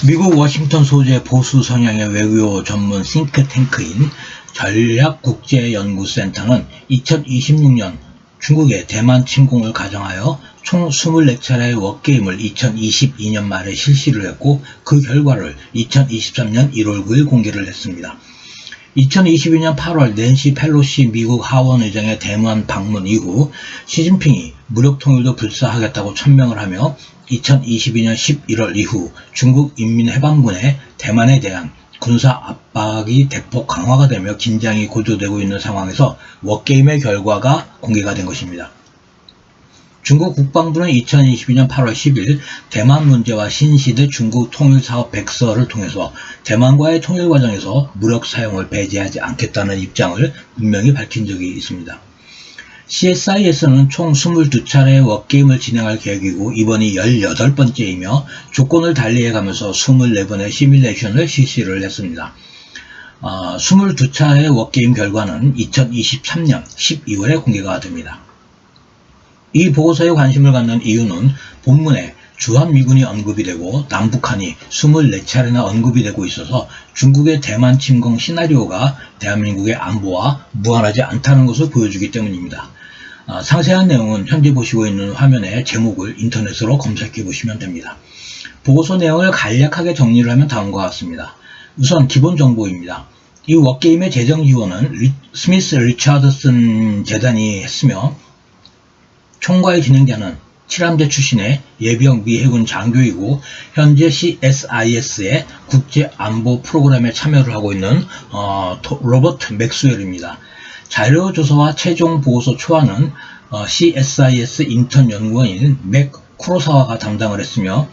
미국 워싱턴 소재 보수 성향의 외교 전문 싱크탱크인 전략국제연구센터는 2026년 중국의 대만 침공을 가정하여 총 24차례의 워게임을 2022년 말에 실시를 했고, 그 결과를 2023년 1월 9일 공개를 했습니다. 2022년 8월 낸시 펠로시 미국 하원의장의 대만 방문 이후 시진핑이 무력통일도 불사하겠다고 천명을 하며 2022년 11월 이후 중국 인민해방군의 대만에 대한 군사 압박이 대폭 강화가 되며 긴장이 고조되고 있는 상황에서 워게임의 결과가 공개가 된 것입니다. 중국 국방부는 2022년 8월 10일 대만 문제와 신시대 중국 통일사업 백서를 통해서 대만과의 통일 과정에서 무력 사용을 배제하지 않겠다는 입장을 분명히 밝힌 적이 있습니다. CSIS는 총 22차례의 워게임을 진행할 계획이고, 이번이 18번째이며 조건을 달리해가면서 24번의 시뮬레이션을 실시를 했습니다. 22차례의 워게임 결과는 2023년 12월에 공개가 됩니다. 이 보고서에 관심을 갖는 이유는 본문에 주한미군이 언급이 되고 남북한이 24차례나 언급이 되고 있어서 중국의 대만 침공 시나리오가 대한민국의 안보와 무관하지 않다는 것을 보여주기 때문입니다. 상세한 내용은 현재 보시고 있는 화면의 제목을 인터넷으로 검색해 보시면 됩니다. 보고서 내용을 간략하게 정리를 하면 다음과 같습니다. 우선 기본 정보입니다. 이 워게임의 재정 지원은 스미스 리차드슨 재단이 했으며, 총괄 진행자는 칠함대 출신의 예비역 미 해군 장교이고 현재 CSIS의 국제안보 프로그램에 참여를 하고 있는 로버트 맥스웰입니다. 자료조사와 최종 보고서 초안은 CSIS 인턴 연구원인 맥 쿠로사와가 담당을 했으며,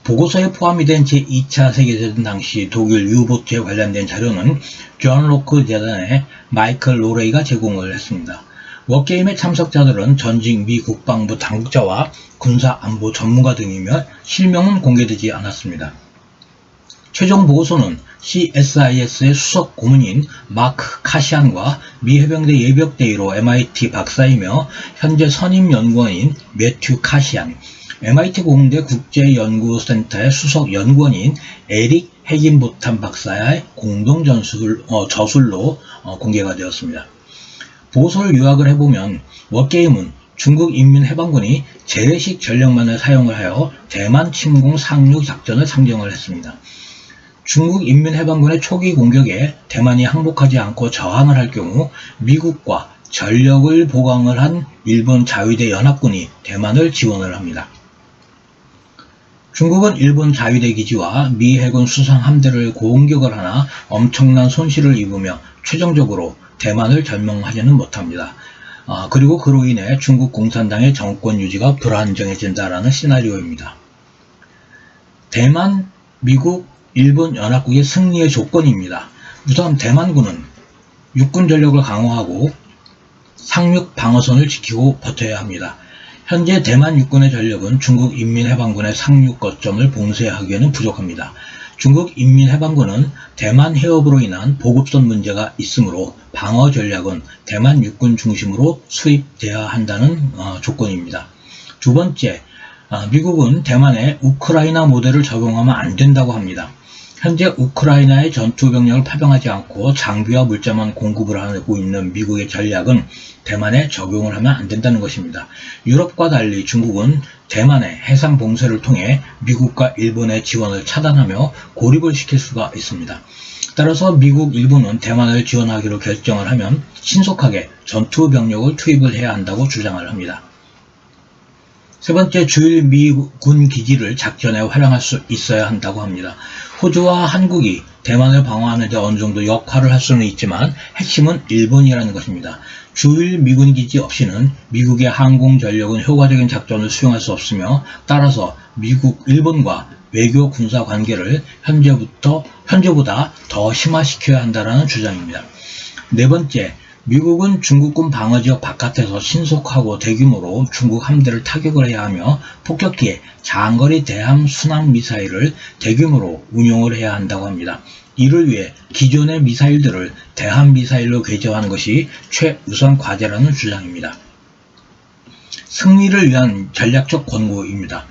보고서에 포함이 된 제2차 세계대전 당시 독일 유보트에 관련된 자료는 존 로크 재단의 마이클 로레이가 제공을 했습니다. 워게임의 참석자들은 전직 미 국방부 당국자와 군사안보 전문가 등이며 실명은 공개되지 않았습니다. 최종 보고서는 CSIS의 수석 고문인 마크 카시안과 미 해병대 예비역대위로 MIT 박사이며 현재 선임 연구원인 매튜 카시안, MIT 공대 국제연구센터의 수석 연구원인 에릭 헤긴보탐 박사의 공동 저술로 공개가 되었습니다. 보고서를 요약을 해보면 워게임은 중국 인민해방군이 재래식 전력만을 사용을 하여 대만 침공 상륙 작전을 상정을 했습니다. 중국 인민해방군의 초기 공격에 대만이 항복하지 않고 저항을 할 경우 미국과 전력을 보강을 한 일본 자위대 연합군이 대만을 지원을 합니다. 중국은 일본 자위대 기지와 미 해군 수상 함대를 공격을 하나 엄청난 손실을 입으며 최종적으로 대만을 점령하지는 못합니다. 그리고 그로 인해 중국 공산당의 정권 유지가 불안정해진다라는 시나리오입니다. 대만, 미국, 일본 연합국의 승리의 조건입니다. 우선 대만군은 육군 전력을 강화하고 상륙 방어선을 지키고 버텨야 합니다. 현재 대만 육군의 전력은 중국 인민해방군의 상륙 거점을 봉쇄하기에는 부족합니다. 중국 인민해방군은 대만 해협으로 인한 보급선 문제가 있으므로 방어 전략은 대만 육군 중심으로 수립되어야 한다는 조건입니다. 두 번째, 미국은 대만에 우크라이나 모델을 적용하면 안 된다고 합니다. 현재 우크라이나에 전투병력을 파병하지 않고 장비와 물자만 공급을 하고 있는 미국의 전략은 대만에 적용을 하면 안 된다는 것입니다. 유럽과 달리 중국은 대만의 해상 봉쇄를 통해 미국과 일본의 지원을 차단하며 고립을 시킬 수가 있습니다. 따라서 미국, 일본은 대만을 지원하기로 결정을 하면 신속하게 전투병력을 투입을 해야 한다고 주장을 합니다. 세 번째, 주일 미군 기지를 작전에 활용할 수 있어야 한다고 합니다. 호주와 한국이 대만을 방어하는 데 어느 정도 역할을 할 수는 있지만 핵심은 일본이라는 것입니다. 주일 미군 기지 없이는 미국의 항공 전력은 효과적인 작전을 수행할 수 없으며, 따라서 미국, 일본과 외교 군사 관계를 현재보다 더 심화시켜야 한다는 주장입니다. 네 번째, 미국은 중국군 방어지역 바깥에서 신속하고 대규모로 중국 함대를 타격을 해야 하며 폭격기에 장거리 대함 순항 미사일을 대규모로 운용을 해야 한다고 합니다. 이를 위해 기존의 미사일들을 대함 미사일로 궤제하는 것이 최우선 과제라는 주장입니다. 승리를 위한 전략적 권고입니다.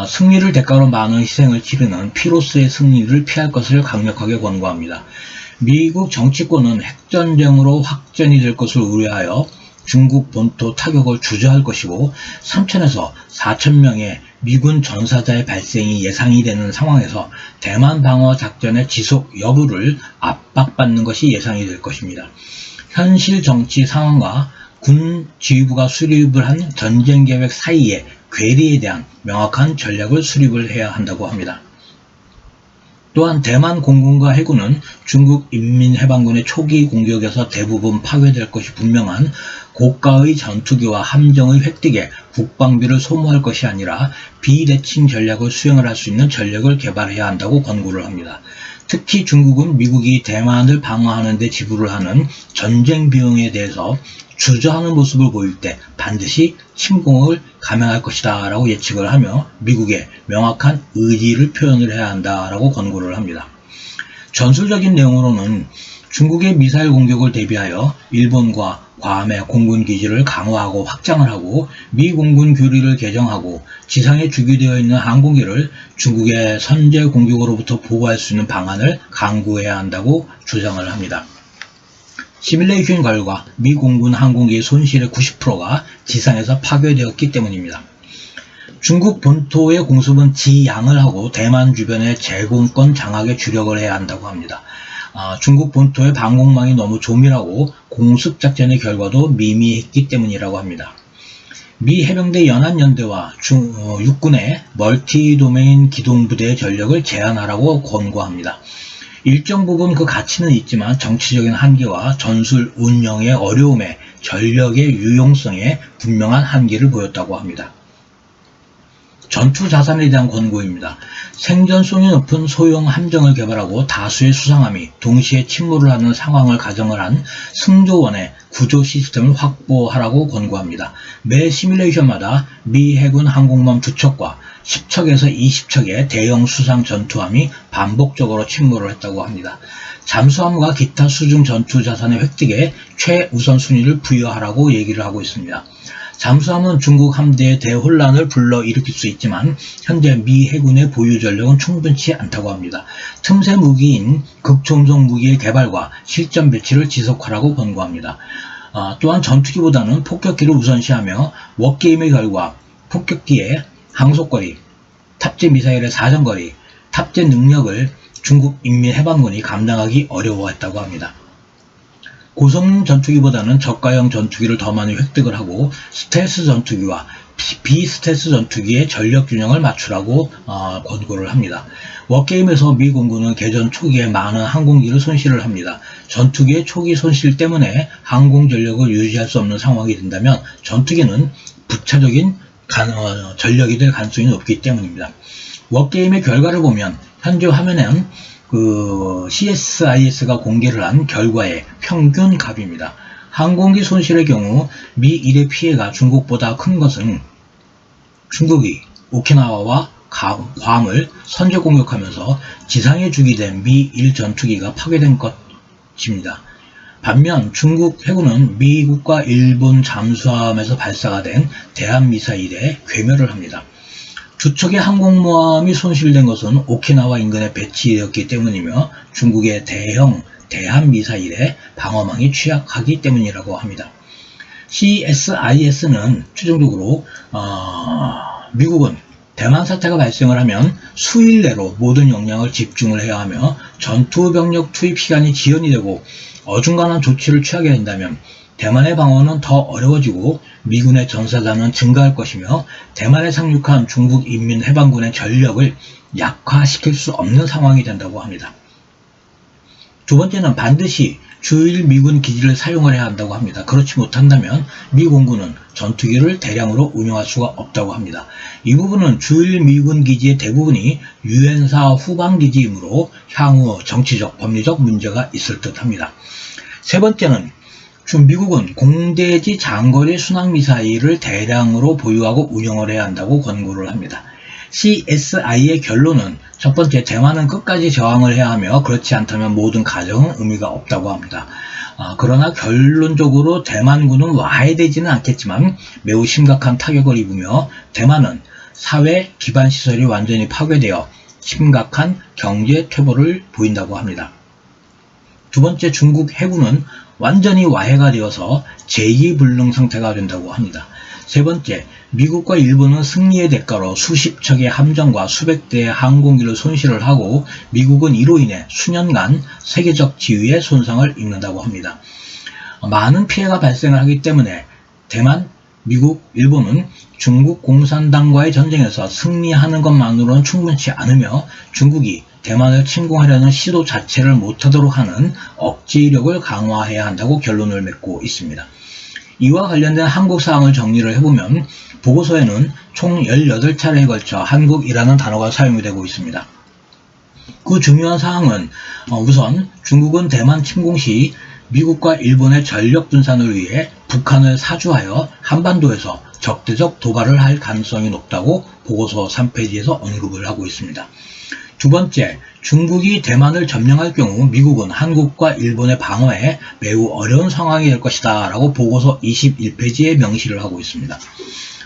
승리를 대가로 많은 희생을 치르는 피로스의 승리를 피할 것을 강력하게 권고합니다. 미국 정치권은 핵전쟁으로 확전이 될 것을 우려하여 중국 본토 타격을 주저할 것이고 3천에서 4천 명의 미군 전사자의 발생이 예상이 되는 상황에서 대만 방어 작전의 지속 여부를 압박받는 것이 예상이 될 것입니다. 현실 정치 상황과 군 지휘부가 수립을 한 전쟁 계획 사이의 괴리에 대한 명확한 전략을 수립을 해야 한다고 합니다. 또한 대만 공군과 해군은 중국 인민해방군의 초기 공격에서 대부분 파괴될 것이 분명한 고가의 전투기와 함정의 획득에 국방비를 소모할 것이 아니라 비대칭 전략을 수행을 할 수 있는 전력을 개발해야 한다고 권고를 합니다. 특히 중국은 미국이 대만을 방어하는 데 지불을 하는 전쟁 비용에 대해서 주저하는 모습을 보일 때 반드시 침공을 감행할 것이다 라고 예측을 하며 미국에 명확한 의지를 표현을 해야 한다 라고 권고를 합니다. 전술적인 내용으로는 중국의 미사일 공격을 대비하여 일본과 괌의 공군 기지를 강화하고 확장을 하고 미 공군 규리를 개정하고 지상에 주기되어 있는 항공기를 중국의 선제 공격으로부터 보호할 수 있는 방안을 강구해야 한다고 주장을 합니다. 시뮬레이션 결과 미 공군 항공기의 손실의 90%가 지상에서 파괴되었기 때문입니다. 중국 본토의 공습은 지양을 하고 대만 주변의 제공권 장악에 주력을 해야 한다고 합니다. 중국 본토의 방공망이 너무 조밀하고 공습작전의 결과도 미미했기 때문이라고 합니다. 미 해병대 연안연대와 육군의 멀티도메인 기동부대의 전력을 제한하라고 권고합니다. 일정 부분 그 가치는 있지만 정치적인 한계와 전술 운영의 어려움에 전력의 유용성에 분명한 한계를 보였다고 합니다. 전투 자산에 대한 권고입니다. 생존성이 높은 소형 함정을 개발하고 다수의 수상함이 동시에 침몰을 하는 상황을 가정을 한 승조원의 구조 시스템을 확보하라고 권고합니다. 매 시뮬레이션마다 미 해군 항공모함 2척과 10척에서 20척의 대형 수상 전투함이 반복적으로 침몰을 했다고 합니다. 잠수함과 기타 수중 전투 자산의 획득에 최우선 순위를 부여하라고 얘기를 하고 있습니다. 잠수함은 중국 함대의 대혼란을 불러일으킬 수 있지만 현재 미 해군의 보유 전력은 충분치 않다고 합니다. 틈새 무기인 극초음속 무기의 개발과 실전 배치를 지속하라고 권고합니다. 또한 전투기보다는 폭격기를 우선시하며 워게임의 결과 폭격기의 항속거리, 탑재 미사일의 사정거리, 탑재 능력을 중국 인민해방군이 감당하기 어려워했다고 합니다. 고성능 전투기보다는 저가형 전투기를 더 많이 획득을 하고 스텔스 전투기와 비스텔스 전투기의 전력 균형을 맞추라고 권고를 합니다. 워게임에서 미 공군은 개전 초기에 많은 항공기를 손실을 합니다. 전투기의 초기 손실 때문에 항공 전력을 유지할 수 없는 상황이 된다면 전투기는 부차적인 전력이 될 가능성이 높기 때문입니다. 워게임의 결과를 보면 현재 화면에는 CSIS가 공개를 한 결과의 평균 값입니다. 항공기 손실의 경우 미 1의 피해가 중국보다 큰 것은 중국이 오키나와와 괌을 선제 공격하면서 지상에 주기된 미 1 전투기가 파괴된 것입니다. 반면 중국 해군은 미국과 일본 잠수함에서 발사가 된 대한미사일에 괴멸을 합니다. 두 척의 항공모함이 손실된 것은 오키나와 인근에 배치되었기 때문이며 중국의 대형 대한미사일의 방어망이 취약하기 때문이라고 합니다. CSIS는 최종적으로 미국은 대만 사태가 발생을 하면 수일 내로 모든 역량을 집중을 해야 하며 전투병력 투입 시간이 지연이 되고 어중간한 조치를 취하게 된다면 대만의 방어는 더 어려워지고 미군의 전사자는 증가할 것이며 대만에 상륙한 중국 인민해방군의 전력을 약화시킬 수 없는 상황이 된다고 합니다. 두 번째는 반드시 주일 미군 기지를 사용을 해야 한다고 합니다. 그렇지 못한다면 미 공군은 전투기를 대량으로 운용할 수가 없다고 합니다. 이 부분은 주일 미군 기지의 대부분이 유엔사 후방 기지이므로 향후 정치적, 법리적 문제가 있을 듯 합니다. 세 번째는 미국은 공대지 장거리 순항미사일을 대량으로 보유하고 운영을 해야 한다고 권고를 합니다. CSI의 결론은 첫 번째, 대만은 끝까지 저항을 해야 하며 그렇지 않다면 모든 가정은 의미가 없다고 합니다. 그러나 결론적으로 대만군은 와해되지는 않겠지만 매우 심각한 타격을 입으며 대만은 사회 기반 시설이 완전히 파괴되어 심각한 경제 퇴보를 보인다고 합니다. 두 번째, 중국 해군은 완전히 와해가 되어서 제2불능 상태가 된다고 합니다. 세 번째, 미국과 일본은 승리의 대가로 수십 척의 함정과 수백 대의 항공기를 손실을 하고 미국은 이로 인해 수년간 세계적 지위에 손상을 입는다고 합니다. 많은 피해가 발생을 하기 때문에 대만, 미국, 일본은 중국 공산당과의 전쟁에서 승리하는 것만으로는 충분치 않으며 중국이 대만을 침공하려는 시도 자체를 못하도록 하는 억제력을 강화해야 한다고 결론을 맺고 있습니다. 이와 관련된 한국 사항을 정리를 해보면 보고서에는 총 18차례에 걸쳐 한국이라는 단어가 사용이 되고 있습니다. 그 중요한 사항은 우선 중국은 대만 침공 시 미국과 일본의 전력 분산을 위해 북한을 사주하여 한반도에서 적대적 도발을 할 가능성이 높다고 보고서 3페이지에서 언급을 하고 있습니다. 두 번째, 중국이 대만을 점령할 경우 미국은 한국과 일본의 방어에 매우 어려운 상황이 될 것이다 라고 보고서 21페이지에 명시를 하고 있습니다.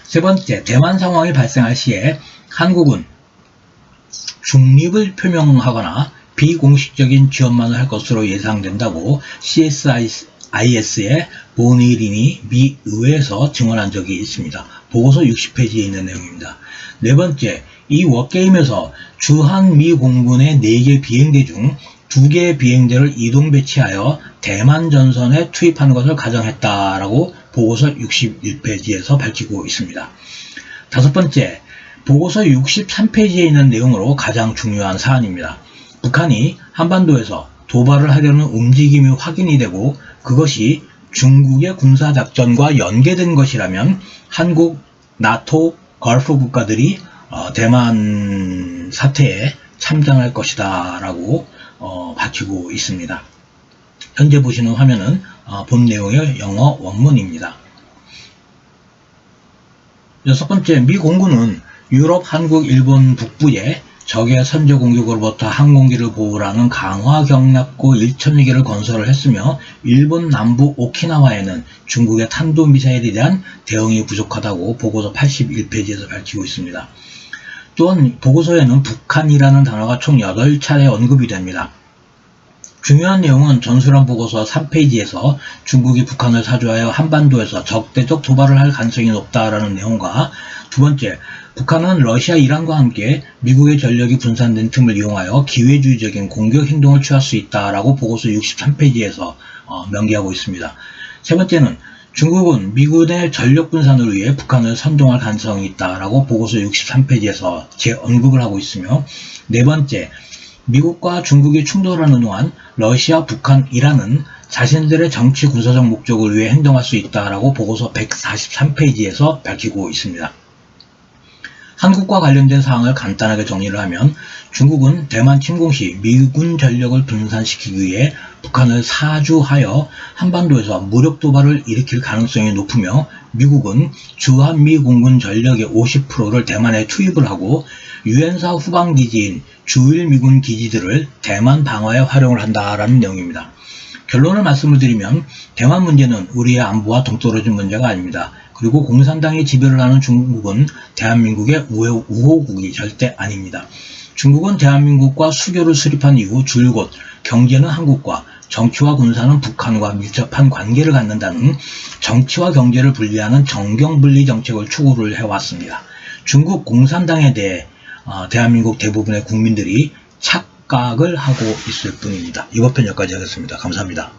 세 번째, 대만 상황이 발생할 시에 한국은 중립을 표명하거나 비공식적인 지원만을 할 것으로 예상된다고 CSIS의 보니린이 미 의회에서 증언한 적이 있습니다. 보고서 60페이지에 있는 내용입니다. 네 번째, 이 워게임에서 주한 미 공군의 4개 비행대 중 2개의 비행대를 이동 배치하여 대만 전선에 투입하는 것을 가정했다라고 보고서 61페이지에서 밝히고 있습니다. 다섯 번째, 보고서 63페이지에 있는 내용으로 가장 중요한 사안입니다. 북한이 한반도에서 도발을 하려는 움직임이 확인이 되고 그것이 중국의 군사작전과 연계된 것이라면 한국, 나토, 걸프 국가들이 대만 사태에 참전할 것이다 라고 밝히고 있습니다. 현재 보시는 화면은 본 내용의 영어 원문입니다. 여섯 번째, 미 공군은 유럽, 한국, 일본 북부에 적의 선제 공격으로부터 항공기를 보호하는 강화 경납고 1000여 개를 건설을 했으며 일본 남부 오키나와에는 중국의 탄도미사일에 대한 대응이 부족하다고 보고서 81페이지에서 밝히고 있습니다. 또한 보고서에는 북한이라는 단어가 총 8차례 언급이 됩니다. 중요한 내용은 전술안 보고서 3페이지에서 중국이 북한을 사주하여 한반도에서 적대적 도발을 할 가능성이 높다라는 내용과 두 번째, 북한은 러시아, 이란과 함께 미국의 전력이 분산된 틈을 이용하여 기회주의적인 공격 행동을 취할 수 있다라고 보고서 63페이지에서 명기하고 있습니다. 세 번째는 중국은 미군의 전력 분산을 위해 북한을 선동할 가능성이 있다라고 보고서 63페이지에서 재언급을 하고 있으며 네 번째, 미국과 중국이 충돌하는 동안 러시아, 북한, 이란은 자신들의 정치 군사적 목적을 위해 행동할 수 있다라고 보고서 143페이지에서 밝히고 있습니다. 한국과 관련된 사항을 간단하게 정리를 하면 중국은 대만 침공 시 미군 전력을 분산시키기 위해 북한을 사주하여 한반도에서 무력 도발을 일으킬 가능성이 높으며 미국은 주한미 공군 전력의 50%를 대만에 투입을 하고 유엔사 후방기지인 주일 미군 기지들을 대만 방어에 활용을 한다라는 내용입니다. 결론을 말씀을 드리면 대만 문제는 우리의 안보와 동떨어진 문제가 아닙니다. 그리고 공산당이 지배를 하는 중국은 대한민국의 우호국이 절대 아닙니다. 중국은 대한민국과 수교를 수립한 이후 줄곧 경제는 한국과 정치와 군사는 북한과 밀접한 관계를 갖는다는 정치와 경제를 분리하는 정경분리 정책을 추구를 해왔습니다. 중국 공산당에 대해 대한민국 대부분의 국민들이 착각을 하고 있을 뿐입니다. 이번 편 여기까지 하겠습니다. 감사합니다.